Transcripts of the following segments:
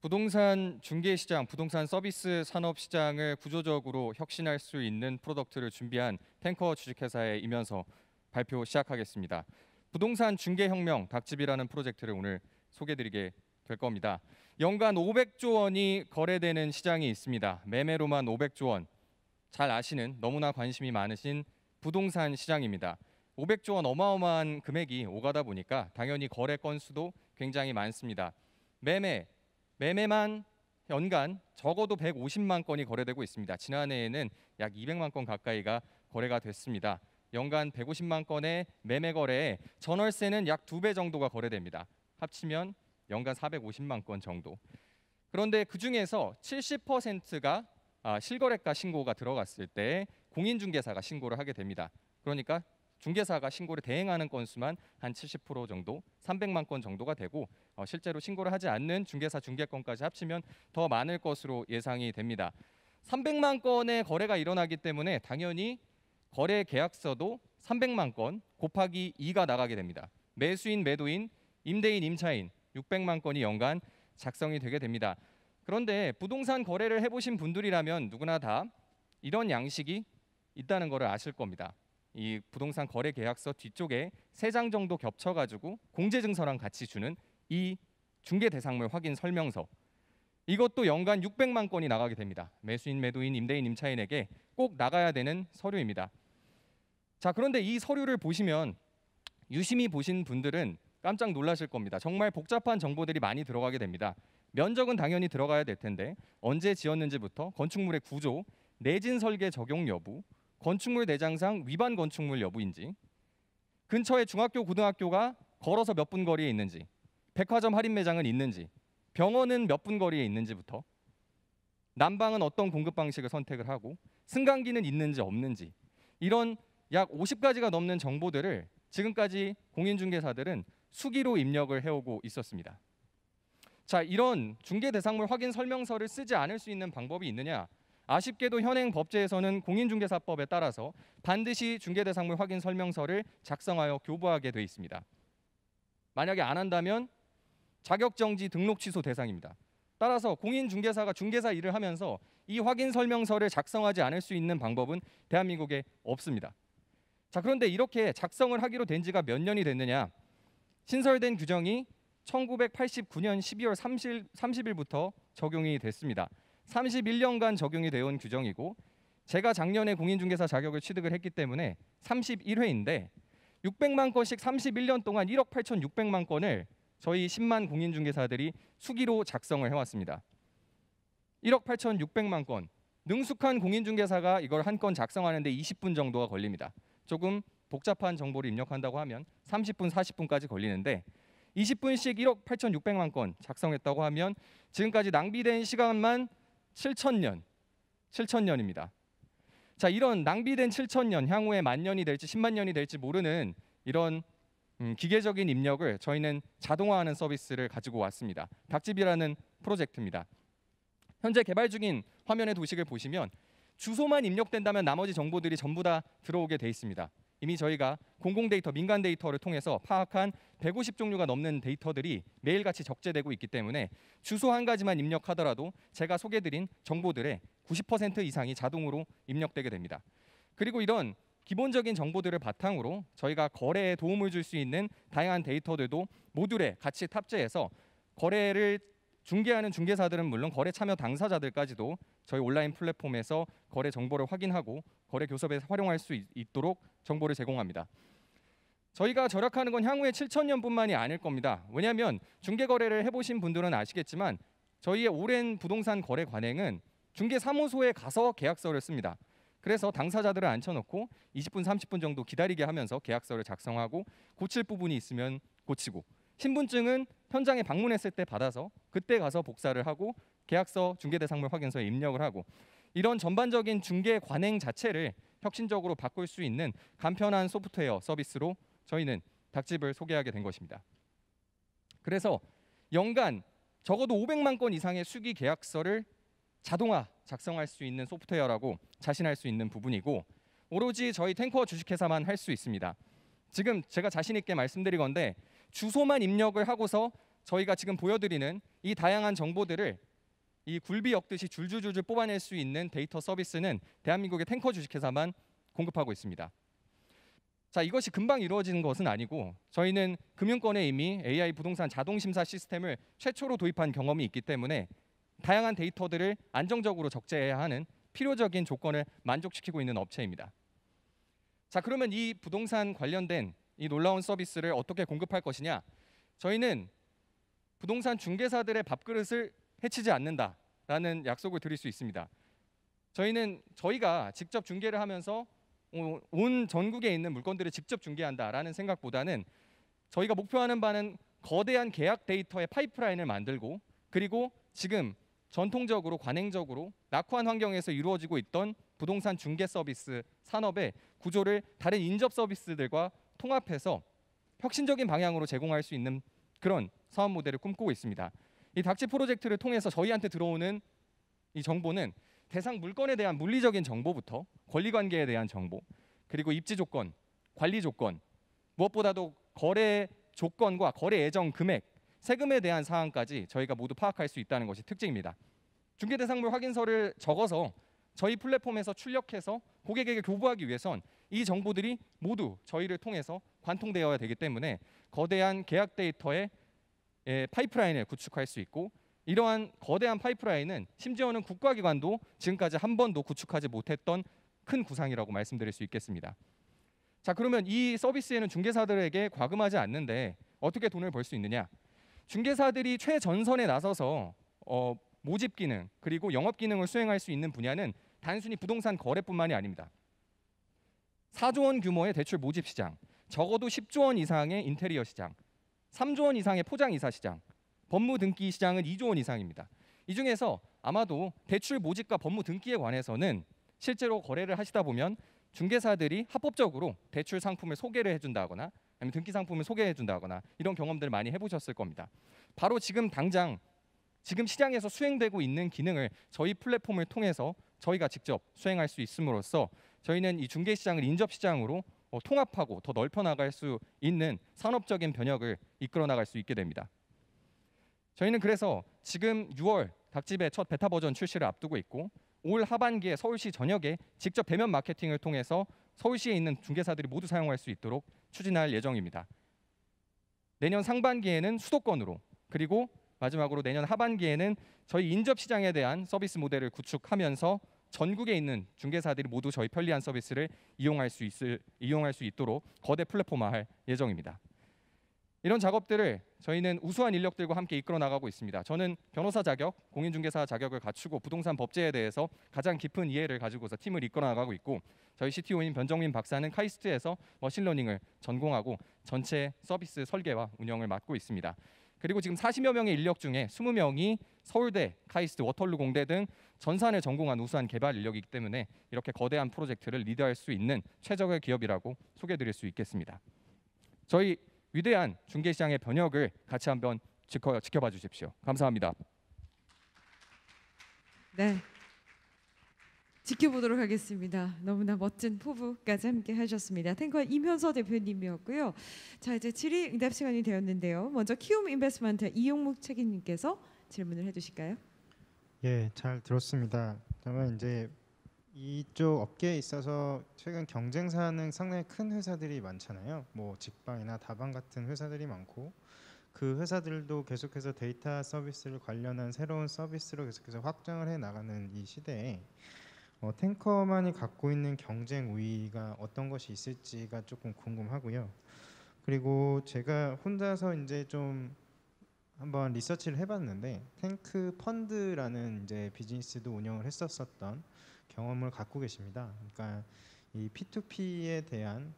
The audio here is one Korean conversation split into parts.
부동산 중개시장, 부동산 서비스 산업 시장을 구조적으로 혁신할 수 있는 프로덕트를 준비한 탱커 주식회사의 이면서 발표 시작하겠습니다. 부동산 중개혁명 닭집이라는 프로젝트를 오늘 소개드리게 될 겁니다. 연간 500조 원이 거래되는 시장이 있습니다. 매매로만 500조 원. 잘 아시는, 너무나 관심이 많으신 부동산 시장입니다. 500조 원 어마어마한 금액이 오가다 보니까 당연히 거래 건수도 굉장히 많습니다. 매매만 연간 적어도 150만 건이 거래되고 있습니다. 지난해에는 약 200만 건 가까이가 거래가 됐습니다. 연간 150만 건의 매매 거래에 전월세는 약 2배 정도가 거래됩니다. 합치면 연간 450만 건 정도. 그런데 그중에서 70%가 실거래가 신고가 들어갔을 때 공인중개사가 신고를 하게 됩니다. 그러니까 중개사가 신고를 대행하는 건수만 한 70% 정도, 300만 건 정도가 되고 실제로 신고를 하지 않는 중개사 중개건까지 합치면 더 많을 것으로 예상이 됩니다. 300만 건의 거래가 일어나기 때문에 당연히 거래 계약서도 300만 건 곱하기 2가 나가게 됩니다. 매수인, 매도인, 임대인, 임차인 600만 건이 연간 작성이 되게 됩니다. 그런데 부동산 거래를 해보신 분들이라면 누구나 다 이런 양식이 있다는 것을 아실 겁니다. 이 부동산 거래 계약서 뒤쪽에 3장 정도 겹쳐가지고 공제증서랑 같이 주는 이 중개대상물 확인 설명서, 이것도 연간 600만 건이 나가게 됩니다. 매수인, 매도인, 임대인, 임차인에게 꼭 나가야 되는 서류입니다. 자, 그런데 이 서류를 보시면 유심히 보신 분들은 깜짝 놀라실 겁니다. 정말 복잡한 정보들이 많이 들어가게 됩니다. 면적은 당연히 들어가야 될 텐데 언제 지었는지부터 건축물의 구조, 내진 설계 적용 여부, 건축물 내장상 위반 건축물 여부인지, 근처에 중학교, 고등학교가 걸어서 몇 분 거리에 있는지, 백화점 할인 매장은 있는지, 병원은 몇 분 거리에 있는지부터 난방은 어떤 공급 방식을 선택을 하고 승강기는 있는지 없는지, 이런 약 50가지가 넘는 정보들을 지금까지 공인중개사들은 수기로 입력을 해오고 있었습니다. 자, 이런 중개대상물 확인 설명서를 쓰지 않을 수 있는 방법이 있느냐? 아쉽게도 현행 법제에서는 공인중개사법에 따라서 반드시 중개대상물 확인 설명서를 작성하여 교부하게 돼 있습니다. 만약에 안 한다면 자격정지 등록 취소 대상입니다. 따라서 공인중개사가 중개사 일을 하면서 이 확인 설명서를 작성하지 않을 수 있는 방법은 대한민국에 없습니다. 자, 그런데 이렇게 작성을 하기로 된 지가 몇 년이 됐느냐? 신설된 규정이 1989년 12월 30일부터 적용이 됐습니다. 31년간 적용이 되어 온 규정이고, 제가 작년에 공인중개사 자격을 취득을 했기 때문에 31회인데 600만 건씩 31년 동안 1억 8,600만 건을 저희 10만 공인중개사들이 수기로 작성을 해왔습니다. 1억 8,600만 건. 능숙한 공인중개사가 이걸 한 건 작성하는데 20분 정도가 걸립니다. 조금 복잡한 정보를 입력한다고 하면 30분, 40분까지 걸리는데 20분씩 1억 8,600만 건 작성했다고 하면 지금까지 낭비된 시간만 7,000년입니다. 자, 이런 낭비된 7,000년, 향후에 10,000년이 될지 10만 년이 될지 모르는 이런 기계적인 입력을 저희는 자동화하는 서비스를 가지고 왔습니다. 닭집이라는 프로젝트입니다. 현재 개발 중인 화면의 도식을 보시면 주소만 입력된다면 나머지 정보들이 전부 다 들어오게 돼 있습니다. 이미 저희가 공공 데이터, 민간 데이터를 통해서 파악한 150종류가 넘는 데이터들이 매일같이 적재되고 있기 때문에 주소 한 가지만 입력하더라도 제가 소개드린 정보들의 90% 이상이 자동으로 입력되게 됩니다. 그리고 이런 기본적인 정보들을 바탕으로 저희가 거래에 도움을 줄 수 있는 다양한 데이터들도 모듈에 같이 탑재해서 거래를 중개하는 중개사들은 물론 거래 참여 당사자들까지도 저희 온라인 플랫폼에서 거래 정보를 확인하고 거래 교섭에서 활용할 수 있도록 정보를 제공합니다. 저희가 절약하는 건 향후에 7,000년뿐만이 아닐 겁니다. 왜냐하면 중개거래를 해보신 분들은 아시겠지만 저희의 오랜 부동산 거래 관행은 중개사무소에 가서 계약서를 씁니다. 그래서 당사자들을 앉혀놓고 20분, 30분 정도 기다리게 하면서 계약서를 작성하고 고칠 부분이 있으면 고치고, 신분증은 현장에 방문했을 때 받아서 그때 가서 복사를 하고 계약서, 중개대상물 확인서에 입력을 하고, 이런 전반적인 중개 관행 자체를 혁신적으로 바꿀 수 있는 간편한 소프트웨어 서비스로 저희는 닭집을 소개하게 된 것입니다. 그래서 연간 적어도 500만 건 이상의 수기 계약서를 자동화 작성할 수 있는 소프트웨어라고 자신할 수 있는 부분이고, 오로지 저희 탱커 주식회사만 할 수 있습니다. 지금 제가 자신 있게 말씀드리건데 주소만 입력을 하고서 저희가 지금 보여드리는 이 다양한 정보들을 이 굴비 엮듯이 줄줄줄줄 뽑아낼 수 있는 데이터 서비스는 대한민국의 탱커 주식회사만 공급하고 있습니다. 자, 이것이 금방 이루어지는 것은 아니고 저희는 금융권에 이미 AI 부동산 자동 심사 시스템을 최초로 도입한 경험이 있기 때문에 다양한 데이터들을 안정적으로 적재해야 하는 필요적인 조건을 만족시키고 있는 업체입니다. 자, 그러면 이 부동산 관련된 이 놀라운 서비스를 어떻게 공급할 것이냐? 저희는 부동산 중개사들의 밥그릇을 해치지 않는다라는 약속을 드릴 수 있습니다. 저희가 직접 중개를 하면서 온 전국에 있는 물건들을 직접 중개한다라는 생각보다는 저희가 목표하는 바는 거대한 계약 데이터의 파이프라인을 만들고 그리고 지금 전통적으로 관행적으로 낙후한 환경에서 이루어지고 있던 부동산 중개 서비스 산업의 구조를 다른 인접 서비스들과 통합해서 혁신적인 방향으로 제공할 수 있는 그런 사업 모델을 꿈꾸고 있습니다. 이 닥치 프로젝트를 통해서 저희한테 들어오는 이 정보는 대상 물건에 대한 물리적인 정보부터 권리관계에 대한 정보, 그리고 입지 조건, 관리 조건, 무엇보다도 거래 조건과 거래 예정 금액, 세금에 대한 사항까지 저희가 모두 파악할 수 있다는 것이 특징입니다. 중개 대상물 확인서를 적어서 저희 플랫폼에서 출력해서 고객에게 교부하기 위해선 이 정보들이 모두 저희를 통해서 관통되어야 되기 때문에 거대한 계약 데이터의 파이프라인을 구축할 수 있고 이러한 거대한 파이프라인은 심지어는 국가기관도 지금까지 한 번도 구축하지 못했던 큰 구상이라고 말씀드릴 수 있겠습니다. 자, 그러면 이 서비스에는 중개사들에게 과금하지 않는데 어떻게 돈을 벌 수 있느냐? 중개사들이 최전선에 나서서 모집 기능 그리고 영업 기능을 수행할 수 있는 분야는 단순히 부동산 거래뿐만이 아닙니다. 4조 원 규모의 대출 모집 시장, 적어도 10조 원 이상의 인테리어 시장, 3조 원 이상의 포장 이사 시장, 법무 등기 시장은 2조 원 이상입니다. 이 중에서 아마도 대출 모집과 법무 등기에 관해서는 실제로 거래를 하시다 보면 중개사들이 합법적으로 대출 상품을 소개를 해준다거나 아니면 등기 상품을 소개해준다거나 이런 경험들을 많이 해보셨을 겁니다. 바로 지금 당장 지금 시장에서 수행되고 있는 기능을 저희 플랫폼을 통해서 저희가 직접 수행할 수 있음으로써 저희는 이 중개 시장을 인접 시장으로 통합하고 더 넓혀 나갈 수 있는 산업적인 변혁을 이끌어 나갈 수 있게 됩니다. 저희는 그래서 지금 6월 닥집의 첫 베타 버전 출시를 앞두고 있고 올 하반기에 서울시 전역에 직접 대면 마케팅을 통해서 서울시에 있는 중개사들이 모두 사용할 수 있도록 추진할 예정입니다. 내년 상반기에는 수도권으로 그리고 마지막으로 내년 하반기에는 저희 인접 시장에 대한 서비스 모델을 구축하면서 전국에 있는 중개사들이 모두 저희 편리한 서비스를 이용할 수 있도록 거대 플랫폼화할 예정입니다. 이런 작업들을 저희는 우수한 인력들과 함께 이끌어 나가고 있습니다. 저는 변호사 자격, 공인중개사 자격을 갖추고 부동산 법제에 대해서 가장 깊은 이해를 가지고서 팀을 이끌어 나가고 있고 저희 CTO인 변정민 박사는 카이스트에서 머신러닝을 전공하고 전체 서비스 설계와 운영을 맡고 있습니다. 그리고 지금 40여 명의 인력 중에 20명이 서울대, 카이스트, 워털루 공대 등 전산을 전공한 우수한 개발 인력이기 때문에 이렇게 거대한 프로젝트를 리드할 수 있는 최적의 기업이라고 소개해드릴 수 있겠습니다. 저희 위대한 중개시장의 변혁을 같이 한번 지켜봐 주십시오. 감사합니다. 네, 지켜보도록 하겠습니다. 너무나 멋진 포부까지 함께 하셨습니다. 탱커 임현서 대표님이었고요. 자, 이제 질의 응답 시간이 되었는데요. 먼저 키움 인베스트먼트 이용묵 책임님께서 질문을 해주실까요? 예, 잘 들었습니다. 그러면 이제 이쪽 업계에 있어서 최근 경쟁사는 상당히 큰 회사들이 많잖아요. 뭐 직방이나 다방 같은 회사들이 많고 그 회사들도 계속해서 데이터 서비스를 관련한 새로운 서비스로 계속해서 확장을 해 나가는 이 시대에 탱커만이 갖고 있는 경쟁 우위가 어떤 것이 있을지가 조금 궁금하고요. 그리고 제가 혼자서 이제 좀 한번 리서치를 해봤는데 탱크 펀드라는 이제 비즈니스도 운영을 했었던 경험을 갖고 계십니다. 그러니까 이 P2P에 대한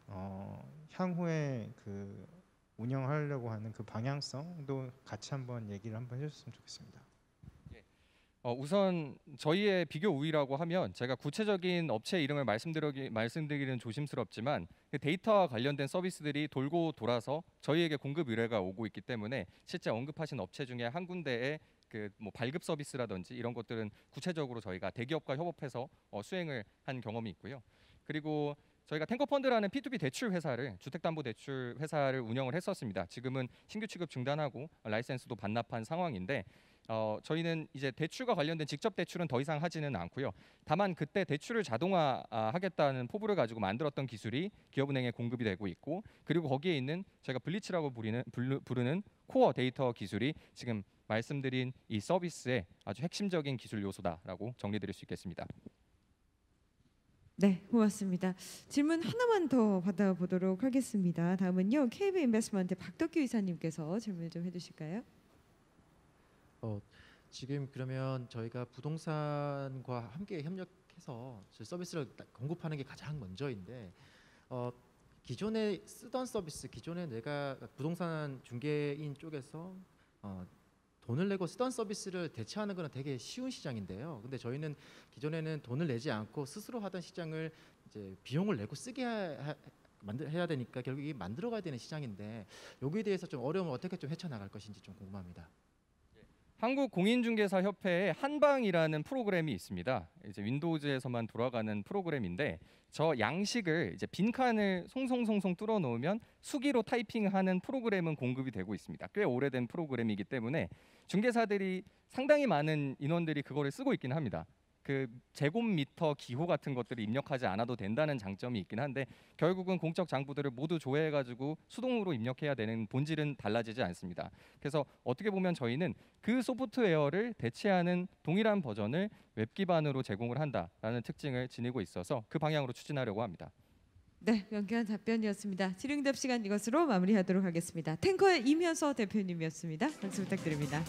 향후에 그 운영하려고 하는 그 방향성도 같이 한번 얘기를 한번 해줬으면 좋겠습니다. 우선 저희의 비교 우위라고 하면 제가 구체적인 업체 이름을 말씀드리기는 조심스럽지만 그 데이터와 관련된 서비스들이 돌고 돌아서 저희에게 공급 의뢰가 오고 있기 때문에 실제 언급하신 업체 중에 한 군데의 그 뭐 발급 서비스라든지 이런 것들은 구체적으로 저희가 대기업과 협업해서 수행을 한 경험이 있고요. 그리고 저희가 탱커펀드라는 P2P 대출 회사를 주택담보대출 회사를 운영을 했었습니다. 지금은 신규 취급 중단하고 라이센스도 반납한 상황인데 저희는 이제 대출과 관련된 직접 대출은 더 이상 하지는 않고요. 다만 그때 대출을 자동화하겠다는 포부를 가지고 만들었던 기술이 기업은행에 공급이 되고 있고, 그리고 거기에 있는 저희가 블리츠라고 부르는 코어 데이터 기술이 지금 말씀드린 이 서비스의 아주 핵심적인 기술 요소다라고 정리드릴 수 있겠습니다. 네, 고맙습니다. 질문 하나만 더 받아보도록 하겠습니다. 다음은요, KB 인베스트먼트 박덕규 이사님께서 질문을 좀 해주실까요? 지금 그러면 저희가 부동산과 함께 협력해서 서비스를 공급하는 게 가장 먼저인데 기존에 쓰던 서비스, 기존에 내가 부동산 중개인 쪽에서 돈을 내고 쓰던 서비스를 대체하는 것은 되게 쉬운 시장인데요. 근데 저희는 기존에는 돈을 내지 않고 스스로 하던 시장을 이제 비용을 내고 쓰게 해야 되니까 결국 이게 만들어가야 되는 시장인데 여기에 대해서 좀 어려움을 어떻게 좀 헤쳐나갈 것인지 좀 궁금합니다. 한국공인중개사 협회에 한방이라는 프로그램이 있습니다. 이제 윈도우즈에서만 돌아가는 프로그램인데 저 양식을 이제 빈칸을 송송송송 뚫어 놓으면 수기로 타이핑하는 프로그램은 공급이 되고 있습니다. 꽤 오래된 프로그램이기 때문에 중개사들이 상당히 많은 인원들이 그거를 쓰고 있긴 합니다. 그 제곱미터 기호 같은 것들을 입력하지 않아도 된다는 장점이 있긴 한데 결국은 공적 장부들을 모두 조회해가지고 수동으로 입력해야 되는 본질은 달라지지 않습니다. 그래서 어떻게 보면 저희는 그 소프트웨어를 대체하는 동일한 버전을 웹 기반으로 제공을 한다라는 특징을 지니고 있어서 그 방향으로 추진하려고 합니다. 네, 명쾌한 답변이었습니다. 질의응답 시간 이것으로 마무리하도록 하겠습니다. 탱커의 이면서 대표님이었습니다. 박수 부탁드립니다.